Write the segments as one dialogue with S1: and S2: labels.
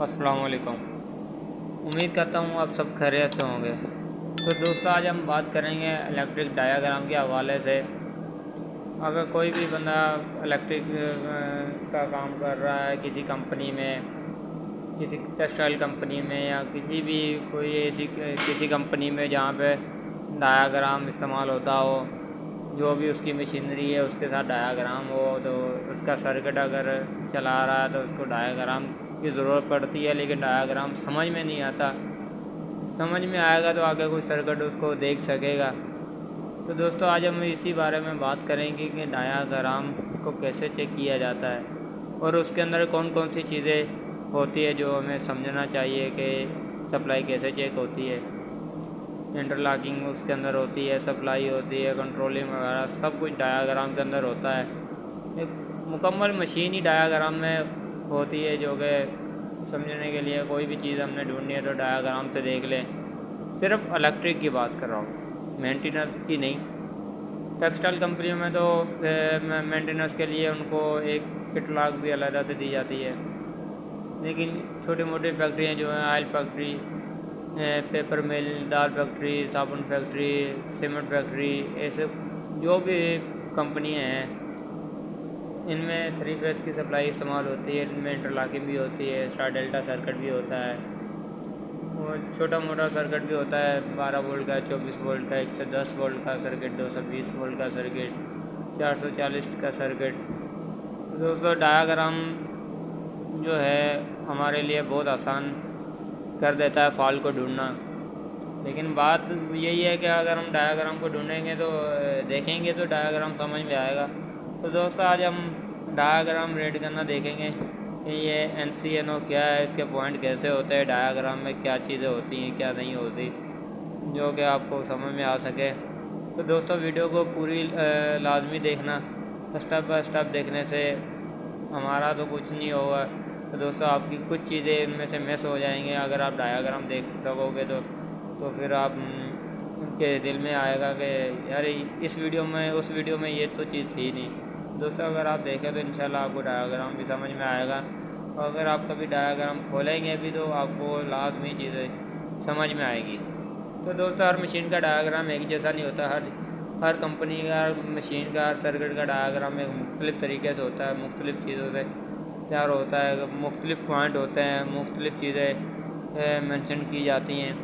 S1: अस्सलाम वालेकुम। उम्मीद करता हूँ आप सब खैरियत से होंगे। तो दोस्तों, आज हम बात करेंगे इलेक्ट्रिक डायाग्राम के हवाले से। अगर कोई भी बंदा इलेक्ट्रिक का काम कर रहा है किसी कंपनी में, किसी टेक्सटाइल कंपनी में या किसी भी कोई ऐसी किसी कंपनी में जहाँ पे डायाग्राम इस्तेमाल होता हो, जो भी उसकी मशीनरी है उसके साथ डायाग्राम हो, तो उसका सर्किट अगर चला रहा है तो उसको डायाग्राम की ज़रूरत पड़ती है। लेकिन डायाग्राम समझ में नहीं आता, समझ में आएगा तो आगे कोई सर्किट उसको देख सकेगा। तो दोस्तों, आज हम इसी बारे में बात करेंगे कि डायाग्राम को कैसे चेक किया जाता है और उसके अंदर कौन कौन सी चीज़ें होती है जो हमें समझना चाहिए कि सप्लाई कैसे चेक होती है। इंटरलॉकिंग उसके अंदर होती है, सप्लाई होती है, कंट्रोलिंग वगैरह सब कुछ डायाग्राम के अंदर होता है। एक मुकम्मल मशीन ही डायाग्राम में होती है, जो कि समझने के लिए कोई भी चीज़ हमने ढूंढनी है तो डायाग्राम से देख लें। सिर्फ इलेक्ट्रिक की बात कर रहा हूँ, मेंटेनेंस की नहीं। टेक्सटाइल कंपनियों में तो मेंटेनेंस के लिए उनको एक कैटलॉग भी अलग से दी जाती है। लेकिन छोटी मोटी फैक्ट्रियाँ जो हैं, ऑयल फैक्ट्री, पेपर मिल, दाल फैक्ट्री, साबुन फैक्ट्री, सीमेंट फैक्ट्री, ऐसे जो भी कंपनियाँ हैं, इनमें 3 फेज़ की सप्लाई इस्तेमाल होती है। इनमें इंटरलॉकिंग भी होती है, स्टार डेल्टा सर्किट भी होता है और छोटा मोटा सर्किट भी होता है। 12 वोल्ट का, 24 वोल्ट का, 110 वोल्ट का सर्किट, 220 वोल्ट का सर्किट, 440 का सर्किट। दोस्तों, डायाग्राम जो है हमारे लिए बहुत आसान कर देता है फॉल्ट को ढूंढना। लेकिन बात यही है कि अगर हम डायाग्राम को ढूंढेंगे तो देखेंगे तो डायाग्राम समझ में आएगा। तो दोस्तों, आज हम डायाग्राम रीड करना देखेंगे कि ये NCNO क्या है, इसके पॉइंट कैसे होते हैं, डायाग्राम में क्या चीज़ें होती हैं क्या नहीं होती, जो कि आपको समझ में आ सके। तो दोस्तों, वीडियो को पूरी लाजमी देखना। स्टेप बाय स्टेप देखने से हमारा तो कुछ नहीं होगा। तो दोस्तों, आपकी कुछ चीज़ें इनमें से मिस हो जाएंगे। अगर आप डायाग्राम देख सकोगे तो फिर आप के दिल में आएगा कि यार इस वीडियो में उस वीडियो में ये तो चीज़ थी नहीं। दोस्तों, अगर आप देखें तो इंशाल्लाह आपको डायाग्राम भी समझ में आएगा। और अगर आप कभी डायाग्राम खोलेंगे भी तो आपको लाजमी चीज़ें समझ में आएगी। तो दोस्तों, हर मशीन का डायाग्राम एक जैसा नहीं होता। हर कंपनी का, हर मशीन का, हर सर्किट का डायाग्राम एक मुख्तलिफ़ तरीके से होता है, मुख्तलिफ़ चीज़ों से तैयार होता है, मुख्तलिफ़ पॉइंट होते हैं, मुख्तलिफ़ चीज़ें मेंशन की जाती हैं।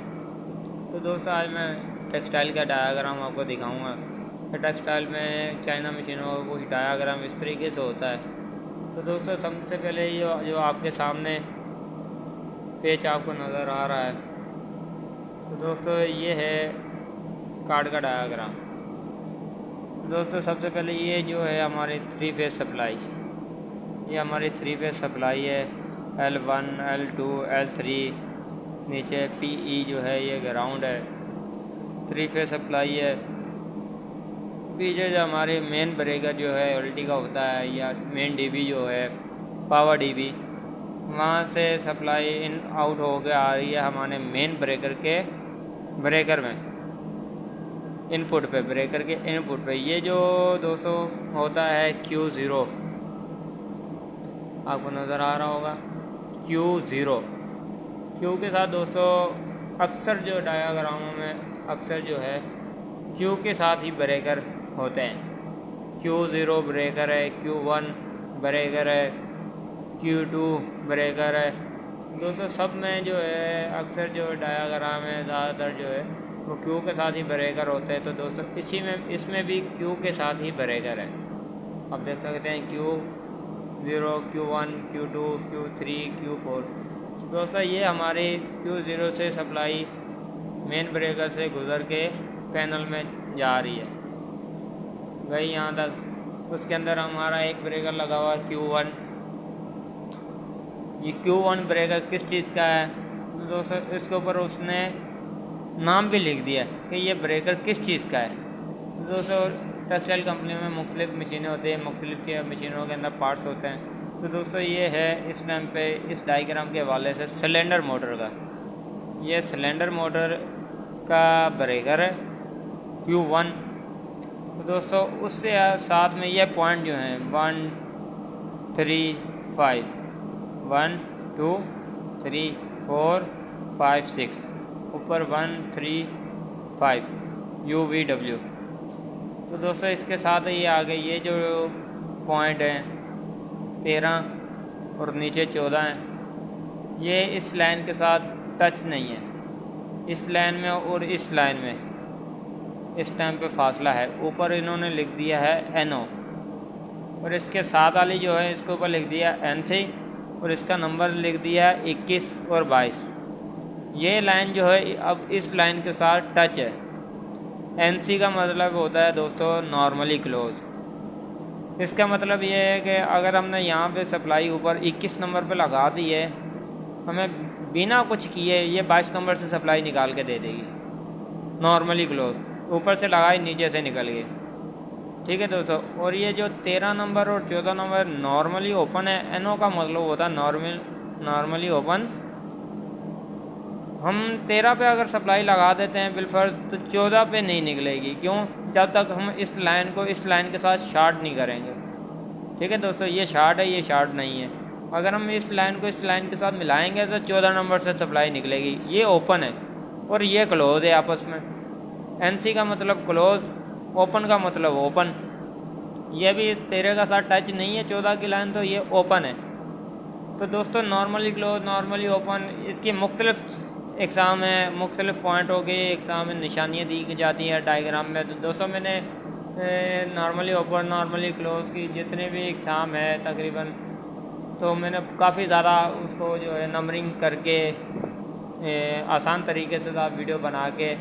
S1: तो दोस्तों, आज मैं टेक्सटाइल का डायाग्राम आपको दिखाऊंगा। तो टेक्सटाइल में चाइना मशीनों का कुछ डायाग्राम इस तरीके से होता है। तो दोस्तों, सबसे पहले जो आपके सामने पेज आपको नज़र आ रहा है, तो दोस्तों ये है कार्ड का डायाग्राम। दोस्तों, सबसे पहले ये जो है हमारी 3 फेज़ सप्लाई, ये हमारी 3 फेज़ सप्लाई है। L1, L2, L3, नीचे PE जो है ये ग्राउंड है। 3 फेज़ सप्लाई है। पीछे जो हमारे मेन ब्रेकर जो है LT का होता है, या मेन DB जो है पावर DB, वहाँ से सप्लाई इन आउट होकर आ रही है हमारे मेन ब्रेकर के ब्रेकर में, इनपुट पे, ब्रेकर के इनपुट पे। ये जो दोस्तों होता है Q0, आपको नज़र आ रहा होगा Q0। Q के साथ दोस्तों अक्सर जो डायाग्रामों में अक्सर जो है Q के साथ ही ब्रेकर होते हैं। Q0 ब्रेकर है, Q1 ब्रेकर है, Q2 ब्रेकर है। दोस्तों, सब में जो है अक्सर जो डायाग्राम है ज़्यादातर जो है वो Q के साथ ही ब्रेकर होते हैं। तो दोस्तों, इसमें भी Q के साथ ही ब्रेकर है। आप देख सकते हैं Q0, Q1, Q2, Q3, Q4। दोस्तों, ये हमारे Q0 से सप्लाई मेन ब्रेकर से गुज़र के पैनल में जा रही है, वही यहाँ तक। उसके अंदर हमारा एक ब्रेकर लगा हुआ है Q1। ये Q1 ब्रेकर किस चीज़ का है? तो दोस्तों, इसके ऊपर उसने नाम भी लिख दिया कि ये ब्रेकर किस चीज़ का है। तो दोस्तों, टेक्सटाइल कंपनियों में मुख्तलिफ़ मशीनें होती हैं, मुख्तलिफ़ मशीनों के अंदर पार्ट्स होते हैं। तो दोस्तों, ये है इस टाइम पे इस डायग्राम के हवाले से सिलेंडर मोटर का, ये सिलेंडर मोटर का ब्रेकर है Q1। तो दोस्तों, उससे साथ में ये पॉइंट जो हैं 1, 3, 5, 1, 2, 3 4 5 6, ऊपर 1 3 5 UVW। तो दोस्तों इसके साथ ही आगे ये जो पॉइंट हैं 13 और नीचे 14 हैं, ये इस लाइन के साथ टच नहीं है। इस लाइन में और इस लाइन में इस टाइम पे फासला है। ऊपर इन्होंने लिख दिया है NO, और इसके साथ वाली जो है इसके ऊपर लिख दिया N3, और इसका नंबर लिख दिया है 21 और 22। ये लाइन जो है अब इस लाइन के साथ टच है। NC का मतलब होता है दोस्तों नॉर्मली क्लोज। इसका मतलब ये है कि अगर हमने यहाँ पे सप्लाई ऊपर 21 नंबर पे लगा दी है, हमें बिना कुछ किए ये 22 नंबर से सप्लाई निकाल के दे देगी, नॉर्मली क्लोज। ऊपर से लगाई नीचे से निकल गई, ठीक है दोस्तों। और ये जो 13 नंबर और 14 नंबर नॉर्मली ओपन है, NO का मतलब होता है नॉर्मली ओपन। हम 13 पे अगर सप्लाई लगा देते हैं बिलफर्ज, तो 14 पे नहीं निकलेगी। क्यों? जब तक हम इस लाइन को इस लाइन के साथ शार्ट नहीं करेंगे, ठीक है दोस्तों। ये शार्ट है, ये शार्ट नहीं है। अगर हम इस लाइन को इस लाइन के साथ मिलाएंगे तो 14 नंबर से सप्लाई निकलेगी। ये ओपन है और ये क्लोज है आपस में। NC का मतलब क्लोज, ओपन का मतलब ओपन। ये भी इस 13 का साथ टच नहीं है 14 की लाइन, तो ये ओपन है। तो दोस्तों नॉर्मली क्लोज, नॉर्मली ओपन, इसकी मुख्तलिफ एग्ज़ाम है, मुख्तलिफ पॉइंटों के एग्ज़ाम में निशानियाँ दी जाती है डायग्राम में। तो दोस्तों मैंने नॉर्मली ओपन, नॉर्मली क्लोज की जितने भी एग्ज़ाम है तकरीबन, तो मैंने काफ़ी ज़्यादा उसको जो है नंबरिंग करके आसान तरीके से वीडियो बना के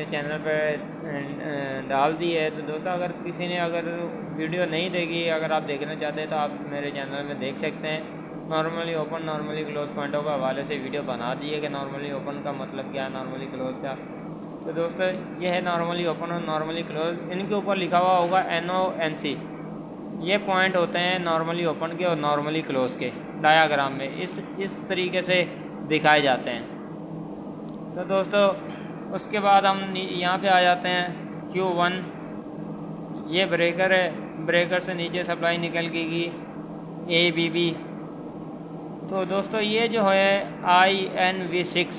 S1: चैनल पर डाल दी है। तो दोस्तों अगर किसी ने अगर वीडियो नहीं देखी, अगर आप देखना चाहते हैं तो आप मेरे चैनल में देख सकते हैं। नॉर्मली ओपन, नॉर्मली क्लोज पॉइंटों के हवाले से वीडियो बना दी है कि नॉर्मली ओपन का मतलब क्या है, नॉर्मली क्लोज का। तो दोस्तों ये है नॉर्मली ओपन और नॉर्मली क्लोज। इनके ऊपर लिखा हुआ होगा NO NC। ये पॉइंट होते हैं नॉर्मली ओपन के और नॉर्मली क्लोज के डायाग्राम में, इस तरीके से दिखाए जाते हैं। तो दोस्तों उसके बाद हम यहाँ पे आ जाते हैं Q1। ये ब्रेकर है, ब्रेकर से नीचे सप्लाई निकल गई ABB। तो दोस्तों ये जो है INV6,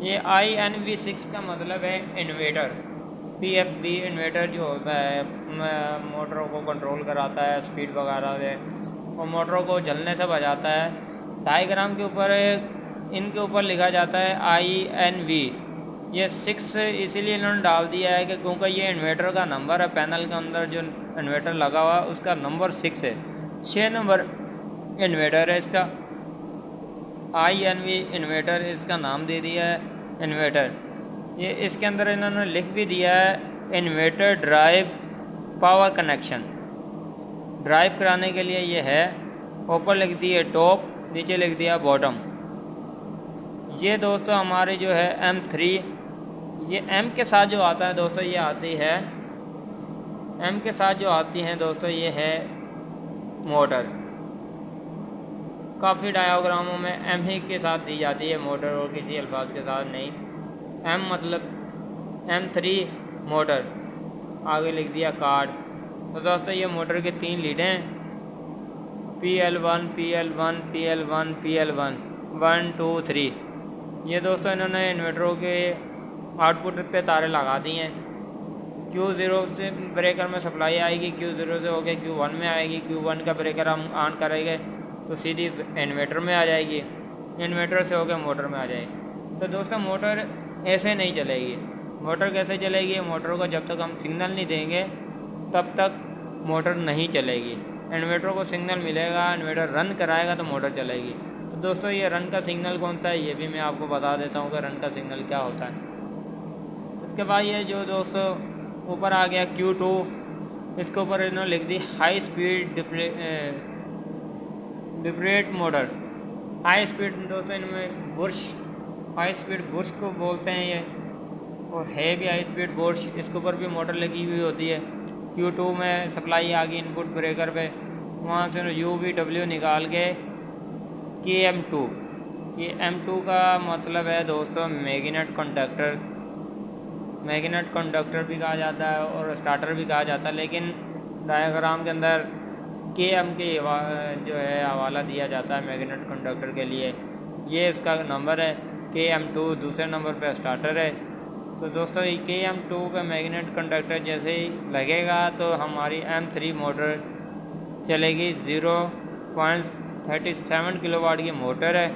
S1: ये INV6 का मतलब है इन्वेटर। PFB इन्वेटर जो होता है मोटरों को कंट्रोल कराता है, स्पीड वगैरह से, और मोटरों को जलने से बचाता है। डायग्राम के ऊपर इनके ऊपर लिखा जाता है INV। ये 6 इसीलिए इन्होंने डाल दिया है कि क्योंकि ये इन्वेटर का नंबर है, पैनल के अंदर जो इन्वेटर लगा हुआ है उसका नंबर 6 है, 6 नंबर इन्वेटर है इसका। INV इन्वेटर इसका नाम दे दिया है इन्वेटर। ये इसके अंदर इन्होंने लिख भी दिया है inverter drive power connection. Drive कराने के लिए ये है, ऊपर लिख दिया टॉप, नीचे लिख दिया बॉटम। ये दोस्तों हमारी जो है M3, ये M के साथ जो आता है दोस्तों, ये आती है M के साथ जो आती हैं दोस्तों, ये है मोटर। काफ़ी डायाग्रामों में M ही के साथ दी जाती है मोटर, और किसी अल्फाज के साथ नहीं। M मतलब M3 मोटर, आगे लिख दिया कार्ड। तो दोस्तों ये मोटर के 3 लीडें हैं, PL1 PL1 PL1 PL1 1 2 3। ये दोस्तों इन्होंने इन्वर्टरों के आउटपुट पे तारे लगा दी हैं। Q0 से ब्रेकर में सप्लाई आएगी, Q0 से होकर Q1 में आएगी। Q1 का ब्रेकर हम ऑन करेंगे तो सीधी इन्वर्टर में आ जाएगी, इन्वर्टर से होकर मोटर में आ जाएगी। तो दोस्तों मोटर ऐसे नहीं चलेगी। मोटर कैसे चलेगी? मोटर को जब तक हम सिग्नल नहीं देंगे तब तक मोटर नहीं चलेगी। इन्वर्टर को सिग्नल मिलेगा, इन्वर्टर रन कराएगा तो मोटर चलेगी। तो दोस्तों ये रन का सिग्नल कौन सा है ये भी मैं आपको बता देता हूँ कि रन का सिग्नल क्या होता है। इसके बाद ये जो दोस्तों ऊपर आ गया Q2, इसके ऊपर इन्होंने लिख दी हाई स्पीड डिपरेट मोटर। हाई स्पीड दोस्तों इनमें बुर्श, हाई स्पीड बुर्श को बोलते हैं ये, और है भी हाई स्पीड बुर्श। इसके ऊपर भी मोटर लगी हुई होती है। Q2 में सप्लाई आ गई इनपुट ब्रेकर पे, वहाँ से UVW निकाल के KM2। KM2 का मतलब है दोस्तों मैग्नेट कंडक्टर। मैग्नेट कंडक्टर भी कहा जाता है और स्टार्टर भी कहा जाता है, लेकिन डायग्राम के अंदर KM के जो है हवाला दिया जाता है मैग्नेट कंडक्टर के लिए। ये इसका नंबर है। KM2 दूसरे नंबर पे स्टार्टर है। तो दोस्तों KM2 पे मैग्नेट कंडक्टर जैसे ही लगेगा तो हमारी M3 मोटर चलेगी। 0.37 किलोवाट की मोटर है,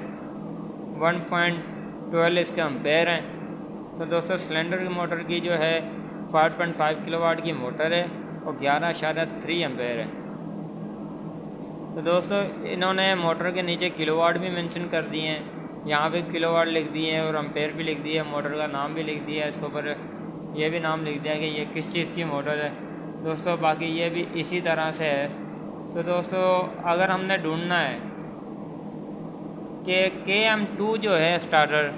S1: 1.12 इसके एम्पेयर हैं। तो दोस्तों सिलेंडर की मोटर की जो है 5.5 किलोवाट की मोटर है और 11.3 एम्पेयर है। तो दोस्तों इन्होंने मोटर के नीचे किलोवाट भी मेंशन कर दिए हैं, यहाँ पे किलोवाट लिख दिए हैं और एम्पेयर भी लिख दिया है, मोटर का नाम भी लिख दिया है, इसके ऊपर ये भी नाम लिख दिया है कि ये किस चीज़ की मोटर है। दोस्तों बाकी ये भी इसी तरह से है। तो दोस्तों अगर हमने ढूंढना है कि KM2 जो है स्टार्टर,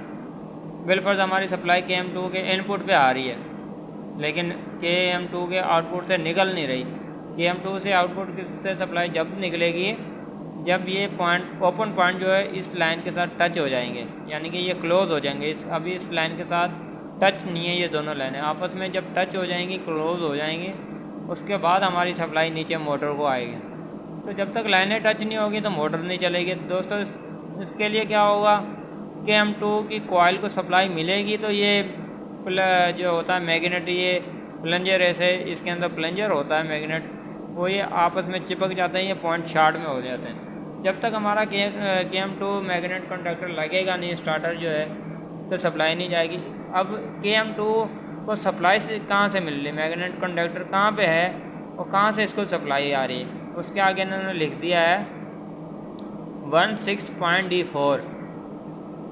S1: बिलफर्ज हमारी सप्लाई KM2 के इनपुट पे आ रही है लेकिन KM2 के आउटपुट से निकल नहीं रही। KM2 से आउटपुट से सप्लाई जब निकलेगी जब ये पॉइंट ओपन पॉइंट जो है इस लाइन के साथ टच हो जाएंगे, यानी कि ये क्लोज़ हो जाएंगे। अभी इस लाइन के साथ टच नहीं है, ये दोनों लाइनें आपस में जब टच हो जाएंगी, क्लोज़ हो जाएंगी, उसके बाद हमारी सप्लाई नीचे मोटर को आएगी। तो जब तक लाइनें टच नहीं होगी तो मोटर नहीं चलेगी। दोस्तों इसके लिए क्या होगा, KM2 की कॉइल को सप्लाई मिलेगी तो ये जो होता है मैग्नेट, ये प्लंजर ऐसे इसके अंदर प्लंजर होता है मैग्नेट, वो ये आपस में चिपक जाते हैं, ये पॉइंट शार्ट में हो जाते हैं। जब तक हमारा KM2 मैग्नेट कंडक्टर लगेगा नहीं स्टार्टर जो है तो सप्लाई नहीं जाएगी। अब KM2 को सप्लाई से कहाँ से मिल रही, मैग्नेट कंडक्टर कहाँ पे है और कहाँ से इसको सप्लाई आ रही है, उसके आगे इन्होंने लिख दिया है 16.D4।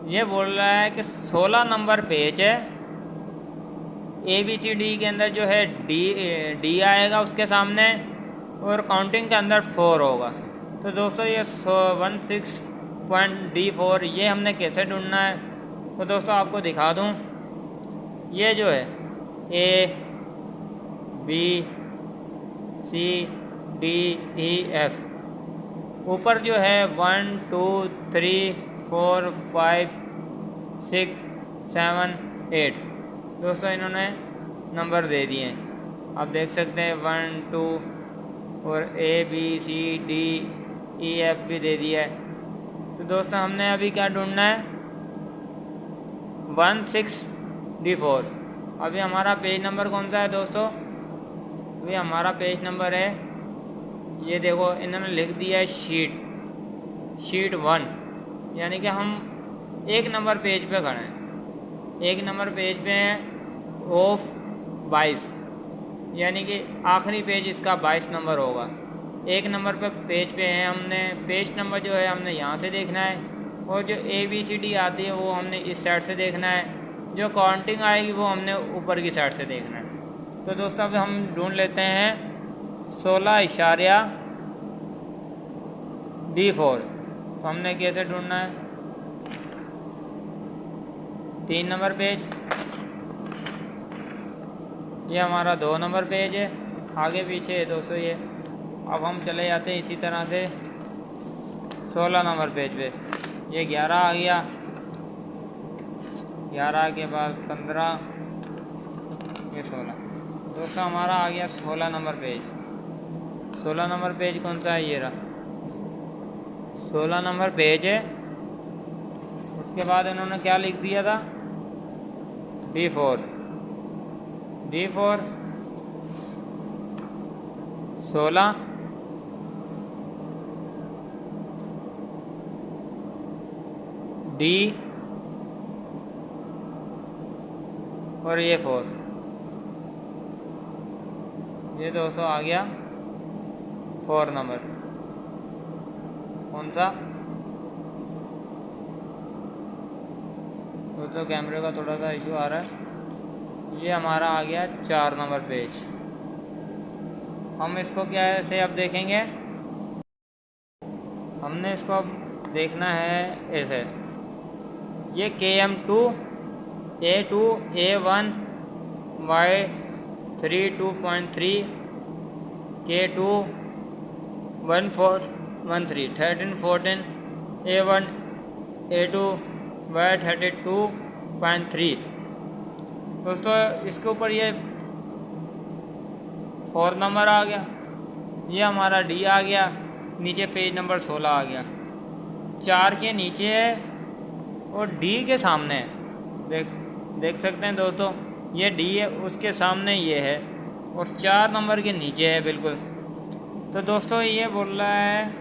S1: ये बोल रहा है कि 16 नंबर पेज है, ABCD के अंदर जो है D आएगा उसके सामने और काउंटिंग के अंदर 4 होगा। तो दोस्तों ये 16.D4 ये हमने कैसे ढूंढना है, तो दोस्तों आपको दिखा दूं, ये जो है ABCDEF, ऊपर जो है 1 2 3 4 5 6 7 8 दोस्तों इन्होंने नंबर दे दिए हैं, आप देख सकते हैं 1 2 और ABCDEF भी दे दिया है। तो दोस्तों हमने अभी क्या ढूंढना है, 16D4। अभी हमारा पेज नंबर कौन सा है दोस्तों, अभी हमारा पेज नंबर है, ये देखो इन्होंने लिख दिया है शीट 1, यानी कि हम 1 नंबर पेज पे खड़े हैं। 1 नंबर पेज पे हैं ऑफ 22, यानी कि आखिरी पेज इसका 22 नंबर होगा। 1 नंबर पे पेज पे है, हमने पेज नंबर जो है हमने यहाँ से देखना है और जो ABCD आती है वो हमने इस साइड से देखना है, जो काउंटिंग आएगी वो हमने ऊपर की साइड से देखना है। तो दोस्तों अब हम ढूंढ लेते हैं 16.D4। तो हमने कैसे ढूंढना है, 3 नंबर पेज, ये हमारा 2 नंबर पेज है, आगे पीछे है दोस्तों ये। अब हम चले जाते हैं इसी तरह से 16 नंबर पेज पे, ये 11 आ गया, 11 के बाद 15, ये 16। दोस्तों हमारा आ गया 16 नंबर पेज। 16 नंबर पेज कौन सा है, ये रहा 16 नंबर पेज है। उसके बाद इन्होंने क्या लिख दिया था, D4 16 D और ये 4, ये दोस्तों आ गया 4 नंबर। कौन सा दोस्तों, कैमरे का थोड़ा सा इशू आ रहा है। ये हमारा आ गया 4 नंबर पेज। हम इसको क्या ऐसे अब देखेंगे, हमने इसको अब देखना है ऐसे, ये KM2 A2 A1 Y3 2.3 K2 1413 13 14 A1 A2 Y32.3। दोस्तों इसके ऊपर ये 4 नंबर आ गया, ये हमारा D आ गया, नीचे पेज नंबर 16 आ गया। 4 के नीचे है और डी के सामने है। देख सकते हैं दोस्तों, ये डी है, उसके सामने ये है और 4 नंबर के नीचे है बिल्कुल। तो दोस्तों ये बोल रहा है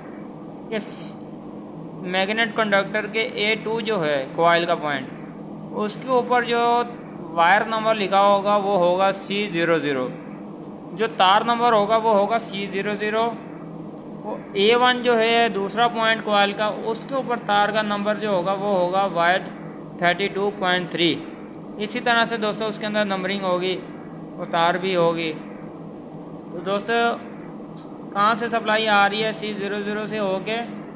S1: कि मैग्नेट कंडक्टर के A2 जो है कॉइल का पॉइंट, उसके ऊपर जो वायर नंबर लिखा होगा वो होगा C00, जो तार नंबर होगा वो होगा C00। A1 जो है दूसरा पॉइंट कॉइल का, उसके ऊपर तार का नंबर जो होगा वो होगा Y32.3। इसी तरह से दोस्तों उसके अंदर नंबरिंग होगी और तार भी होगी। तो दोस्तों कहाँ से सप्लाई आ रही है? C00 से होके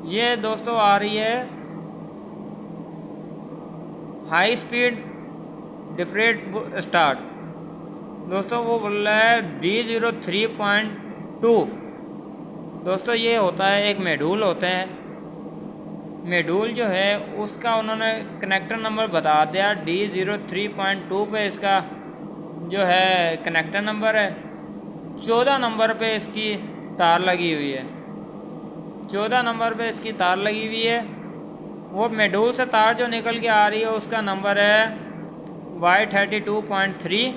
S1: ये दोस्तों आ रही है हाई स्पीड डिप्रेट स्टार्ट। दोस्तों वो बोल रहा है D03.2। दोस्तों ये होता है एक मेडूल होते हैं, मेडूल जो है उसका उन्होंने कनेक्टर नंबर बता दिया D03.2 पे इसका जो है कनेक्टर नंबर है। 14 नंबर पे इसकी तार लगी हुई है, 14 नंबर पे इसकी तार लगी हुई है। वो मेडूल से तार जो निकल के आ रही है उसका नंबर है Y32.3।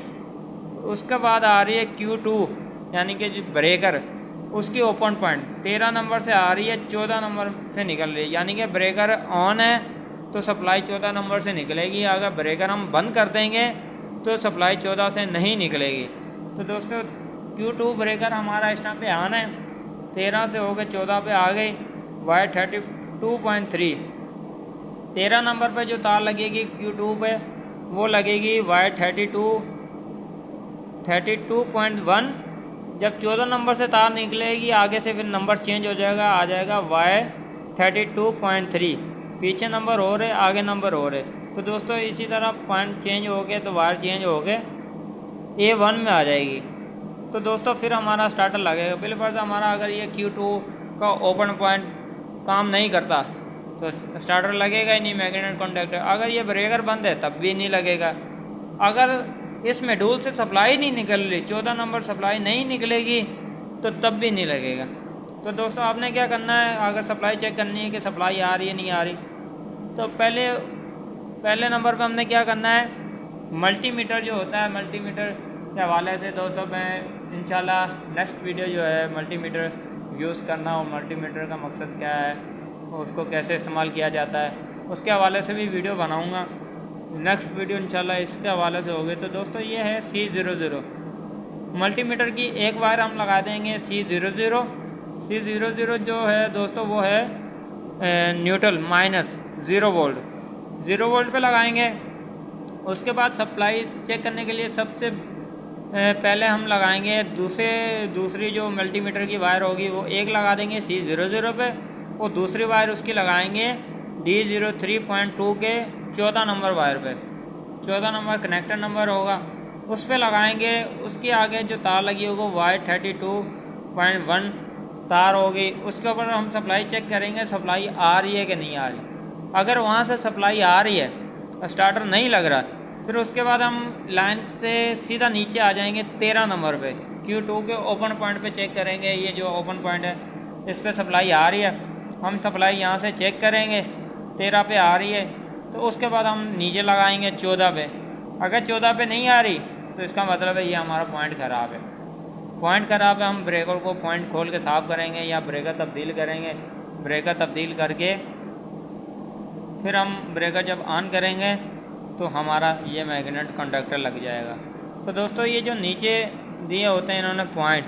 S1: उसके बाद आ रही है Q2 यानी कि जो ब्रेकर, उसकी ओपन पॉइंट 13 नंबर से आ रही है, 14 नंबर से निकल रही है। यानी कि ब्रेकर ऑन है तो सप्लाई 14 नंबर से निकलेगी, अगर ब्रेकर हम बंद कर देंगे तो सप्लाई 14 से नहीं निकलेगी। तो दोस्तों Q2 ब्रेकर हमारा इस टाइम पे ऑन है, 13 से होकर 14 पे आ गई Y32.3। 13 नंबर पे जो तार लगेगी Q2 पे वो लगेगी Y32.1। जब 14 नंबर से तार निकलेगी आगे से फिर नंबर चेंज हो जाएगा, आ जाएगा Y32.3। पीछे नंबर हो रहे, आगे नंबर हो रहे। तो दोस्तों इसी तरह पॉइंट चेंज हो गए तो वायर चेंज हो गए A1 में आ जाएगी। तो दोस्तों फिर हमारा स्टार्टर लगेगा। बिल्कुल हमारा अगर ये Q2 का ओपन पॉइंट काम नहीं करता तो स्टार्टर लगेगा ही नहीं मैग्नेट कंडक्टर। अगर ये ब्रेकर बंद है तब भी नहीं लगेगा। अगर इस मेडूल से सप्लाई नहीं निकल रही, 14 नंबर सप्लाई नहीं निकलेगी तो तब भी नहीं लगेगा। तो दोस्तों आपने क्या करना है, अगर सप्लाई चेक करनी है कि सप्लाई आ रही है नहीं आ रही, तो पहले नंबर पे हमने क्या करना है, मल्टीमीटर जो होता है, मल्टीमीटर के हवाले से दोस्तों मैं इंशाल्लाह नेक्स्ट वीडियो जो है मल्टीमीटर यूज़ करना और मल्टीमीटर का मकसद क्या है, उसको कैसे इस्तेमाल किया जाता है, उसके हवाले से भी वीडियो बनाऊँगा। नेक्स्ट वीडियो इंशाल्लाह इसके हवाले से होगी। तो दोस्तों ये है C00 मल्टीमीटर की एक वायर हम लगा देंगे C00 जो है दोस्तों वो है न्यूट्रल -0 वोल्ट, 0 वोल्ट पे लगाएंगे। उसके बाद सप्लाई चेक करने के लिए सबसे पहले हम लगाएंगे दूसरी जो मल्टीमीटर की वायर होगी वो एक लगा देंगे C00 पे, और दूसरी वायर उसकी लगाएंगे D03.2 के 14 नंबर वायर पे, 14 नंबर कनेक्टर नंबर होगा उस पे लगाएंगे। उसके आगे जो तार लगी होगी Y32.1 तार होगी, उसके ऊपर हम सप्लाई चेक करेंगे सप्लाई आ रही है कि नहीं आ रही। अगर वहाँ से सप्लाई आ रही है, स्टार्टर नहीं लग रहा, फिर उसके बाद हम लाइन से सीधा नीचे आ जाएंगे 13 नंबर पे, Q2 के ओपन पॉइंट पे चेक करेंगे। ये जो ओपन पॉइंट है इस पर सप्लाई आ रही है, हम सप्लाई यहाँ से चेक करेंगे 13 पे आ रही है, तो उसके बाद हम नीचे लगाएंगे 14 पे। अगर 14 पे नहीं आ रही तो इसका मतलब है ये हमारा पॉइंट ख़राब है। पॉइंट ख़राब है, हम ब्रेकर को पॉइंट खोल के साफ़ करेंगे या ब्रेकर तब्दील करेंगे। ब्रेकर तब्दील करके फिर हम ब्रेकर जब ऑन करेंगे तो हमारा ये मैग्नेट कंडक्टर लग जाएगा। तो दोस्तों ये जो नीचे दिए होते हैं इन्होंने पॉइंट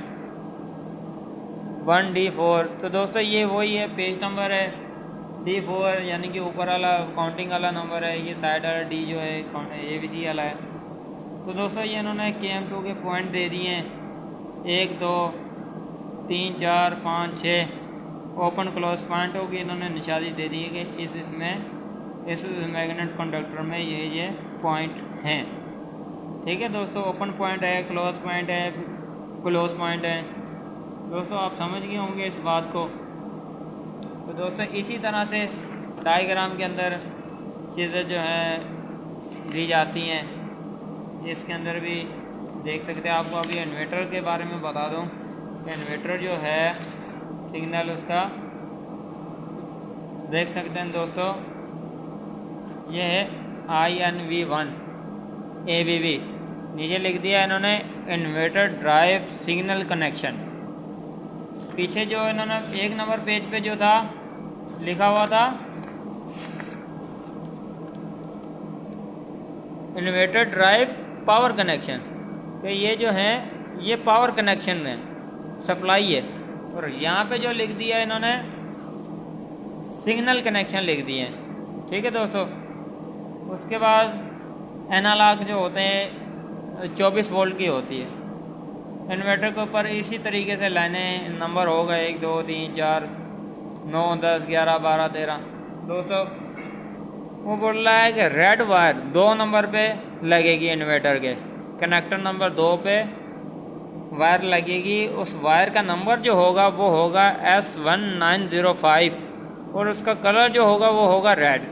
S1: 1D4, तो दोस्तों ये वही है, पेज नंबर है D4 यानी कि ऊपर वाला काउंटिंग वाला नंबर है, ये साइड वाला D जो है ABC वाला है। तो दोस्तों ये इन्होंने KM2 के पॉइंट दे दिए हैं 1 2 3 4 5 6 ओपन क्लोज पॉइंट होगी, इन्होंने निशानी दे दी है कि इस मैग्नेट कंडक्टर में ये पॉइंट हैं। ठीक है दोस्तों, ओपन पॉइंट है, क्लोज पॉइंट है, क्लोज पॉइंट है। दोस्तों आप समझ गए होंगे इस बात को। तो दोस्तों इसी तरह से डायग्राम के अंदर चीज़ें जो हैं दी जाती हैं, इसके अंदर भी देख सकते हैं। आपको अभी इन्वर्टर के बारे में बता दूं, इन्वर्टर जो है सिग्नल उसका देख सकते हैं दोस्तों, ये है INV1 ABB। नीचे लिख दिया इन्होंने इन्वर्टर ड्राइव सिग्नल कनेक्शन। पीछे जो इन्होंने 1 नंबर पेज पे जो था लिखा हुआ था इन्वर्टर ड्राइव पावर कनेक्शन, तो ये जो है ये पावर कनेक्शन में सप्लाई है। और यहाँ पे जो लिख दिया इन्होंने सिग्नल कनेक्शन लिख दिए हैं। ठीक है दोस्तों, उसके बाद एनालॉग जो होते हैं 24 वोल्ट की होती है। इन्वर्टर के ऊपर इसी तरीके से लाइनें नंबर हो गए 1 2 3 4 9 10 11 12 13। दोस्तों वो बोल रहा है कि रेड वायर 2 नंबर पे लगेगी, इन्वर्टर के कनेक्टर नंबर 2 पे वायर लगेगी। उस वायर का नंबर जो होगा वो होगा S1905 और उसका कलर जो होगा वो होगा रेड।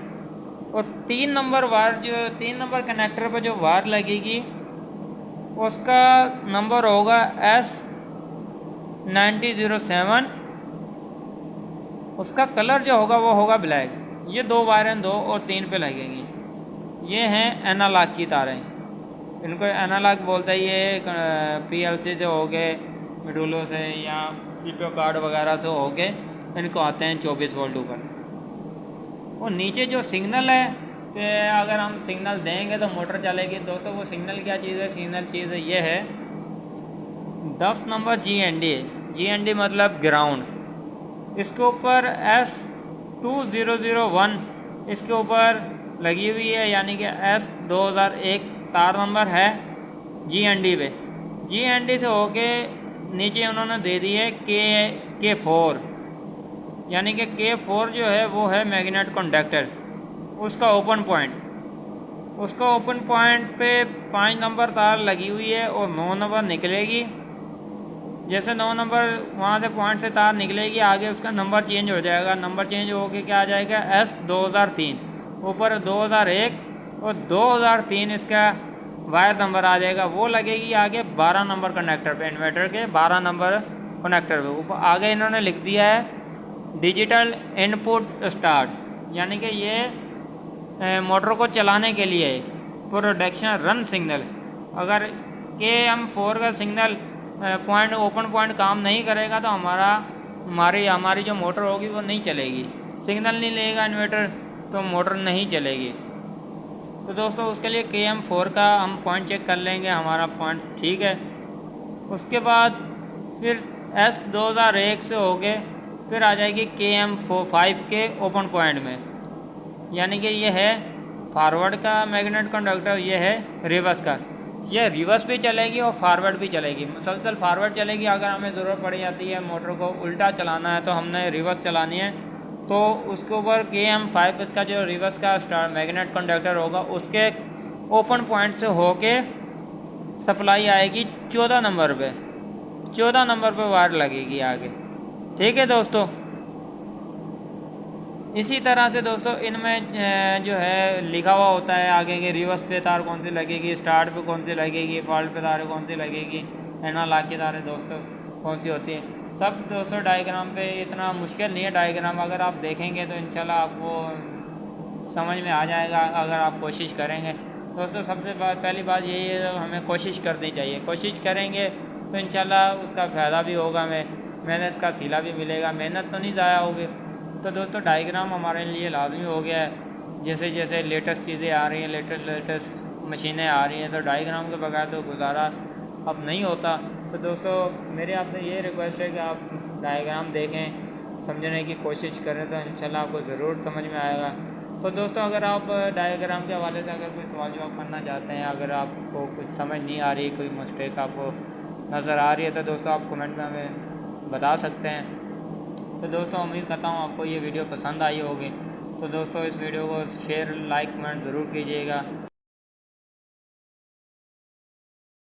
S1: और 3 नंबर वायर जो 3 नंबर कनेक्टर पर जो वायर लगेगी उसका नंबर होगा S9007, उसका कलर जो होगा वो होगा ब्लैक। ये 2 वायरें 2 और 3 पे लगेंगी। ये हैं एनालॉग की तारें, इनको एनालॉग बोलते हैं। ये PLC से हो गए, मिडुलो से या CPU कार्ड वगैरह से हो के इनको आते हैं 24 वोल्ट ऊपर। और नीचे जो सिग्नल है तो अगर हम सिग्नल देंगे तो मोटर चलेगी। दोस्तों वो सिग्नल क्या चीज़ है? सिग्नल चीज़ है ये है 10 नंबर GND मतलब ग्राउंड। इसके ऊपर S2001 इसके ऊपर लगी हुई है, यानी कि S2001 तार नंबर है GND पे। GND से होके नीचे उन्होंने दे दी है K4, यानी कि K4 जो है वो है मैग्नेट कंडक्टर। उसका ओपन पॉइंट पे 5 नंबर तार लगी हुई है और 9 नंबर निकलेगी। जैसे 9 नंबर वहाँ से पॉइंट से तार निकलेगी, आगे उसका नंबर चेंज हो जाएगा। नंबर चेंज होके क्या आ जाएगा? S2003, ऊपर 2001 और 2003 इसका वायर नंबर आ जाएगा। वो लगेगी आगे 12 नंबर कनेक्टर पे, इन्वर्टर के 12 नंबर कनेक्टर पे। ऊपर आगे इन्होंने लिख दिया है डिजिटल इनपुट स्टार्ट, यानी कि ये मोटर को चलाने के लिए प्रोडक्शन रन सिग्नल। अगर KM4 का सिग्नल पॉइंट ओपन पॉइंट काम नहीं करेगा तो हमारी जो मोटर होगी वो नहीं चलेगी। सिग्नल नहीं लेगा इन्वर्टर तो मोटर नहीं चलेगी। तो दोस्तों उसके लिए KM4 का हम पॉइंट चेक कर लेंगे, हमारा पॉइंट ठीक है। उसके बाद फिर S2001 से होके फिर आ जाएगी KM5 के ओपन पॉइंट में, यानी कि ये है फॉरवर्ड का मैग्नेट कंडक्टर, ये है रिवर्स का। ये रिवर्स भी चलेगी और फॉरवर्ड भी चलेगी। मुसलसल फॉरवर्ड चलेगी अगर हमें ज़रूरत पड़ जाती है मोटर को उल्टा चलाना है तो हमने रिवर्स चलानी है, तो उसके ऊपर KM5 इसका जो रिवर्स का स्टार मैग्नेट कंडक्टर होगा उसके ओपन पॉइंट से होके सप्लाई आएगी 14 नंबर पे। 14 नंबर पे वायर लगेगी आगे। ठीक है दोस्तों, इसी तरह से दोस्तों इनमें जो है लिखा हुआ होता है आगे के रिवर्स पे तार कौन सी लगेगी, स्टार्ट पे कौन सी लगेगी, फॉल्ट पे तार कौन सी लगेगी, एनालॉग की तारें दोस्तों कौन सी होती है। सब दोस्तों डायग्राम पे इतना मुश्किल नहीं है डायग्राम, अगर आप देखेंगे तो इंशाल्लाह आपको समझ में आ जाएगा अगर आप कोशिश करेंगे। दोस्तों सबसे पहली बात यही है, हमें कोशिश करनी चाहिए। कोशिश करेंगे तो इंशाल्लाह उसका फ़ायदा भी होगा, हमें मेहनत का सिला भी मिलेगा, मेहनत तो नहीं ज़ाया होगी। तो दोस्तों डायग्राम हमारे लिए लाजमी हो गया है। जैसे जैसे लेटेस्ट चीज़ें आ रही हैं, लेटेस्ट मशीनें आ रही हैं, तो डायग्राम के बगैर तो गुजारा अब नहीं होता। तो दोस्तों मेरी आपसे ये रिक्वेस्ट है कि आप डायग्राम देखें, समझने की कोशिश करें तो इंशाल्लाह आपको ज़रूर समझ में आएगा। तो दोस्तों अगर आप डायग्राम के हवाले से अगर कोई सवाल जवाब करना चाहते हैं, अगर आपको कुछ समझ नहीं आ रही, कोई मिस्टेक आपको नज़र आ रही है, तो दोस्तों आप कमेंट में हमें बता सकते हैं। तो दोस्तों उम्मीद करता हूँ आपको ये वीडियो पसंद आई होगी। तो दोस्तों इस वीडियो को शेयर लाइक कमेंट ज़रूर कीजिएगा।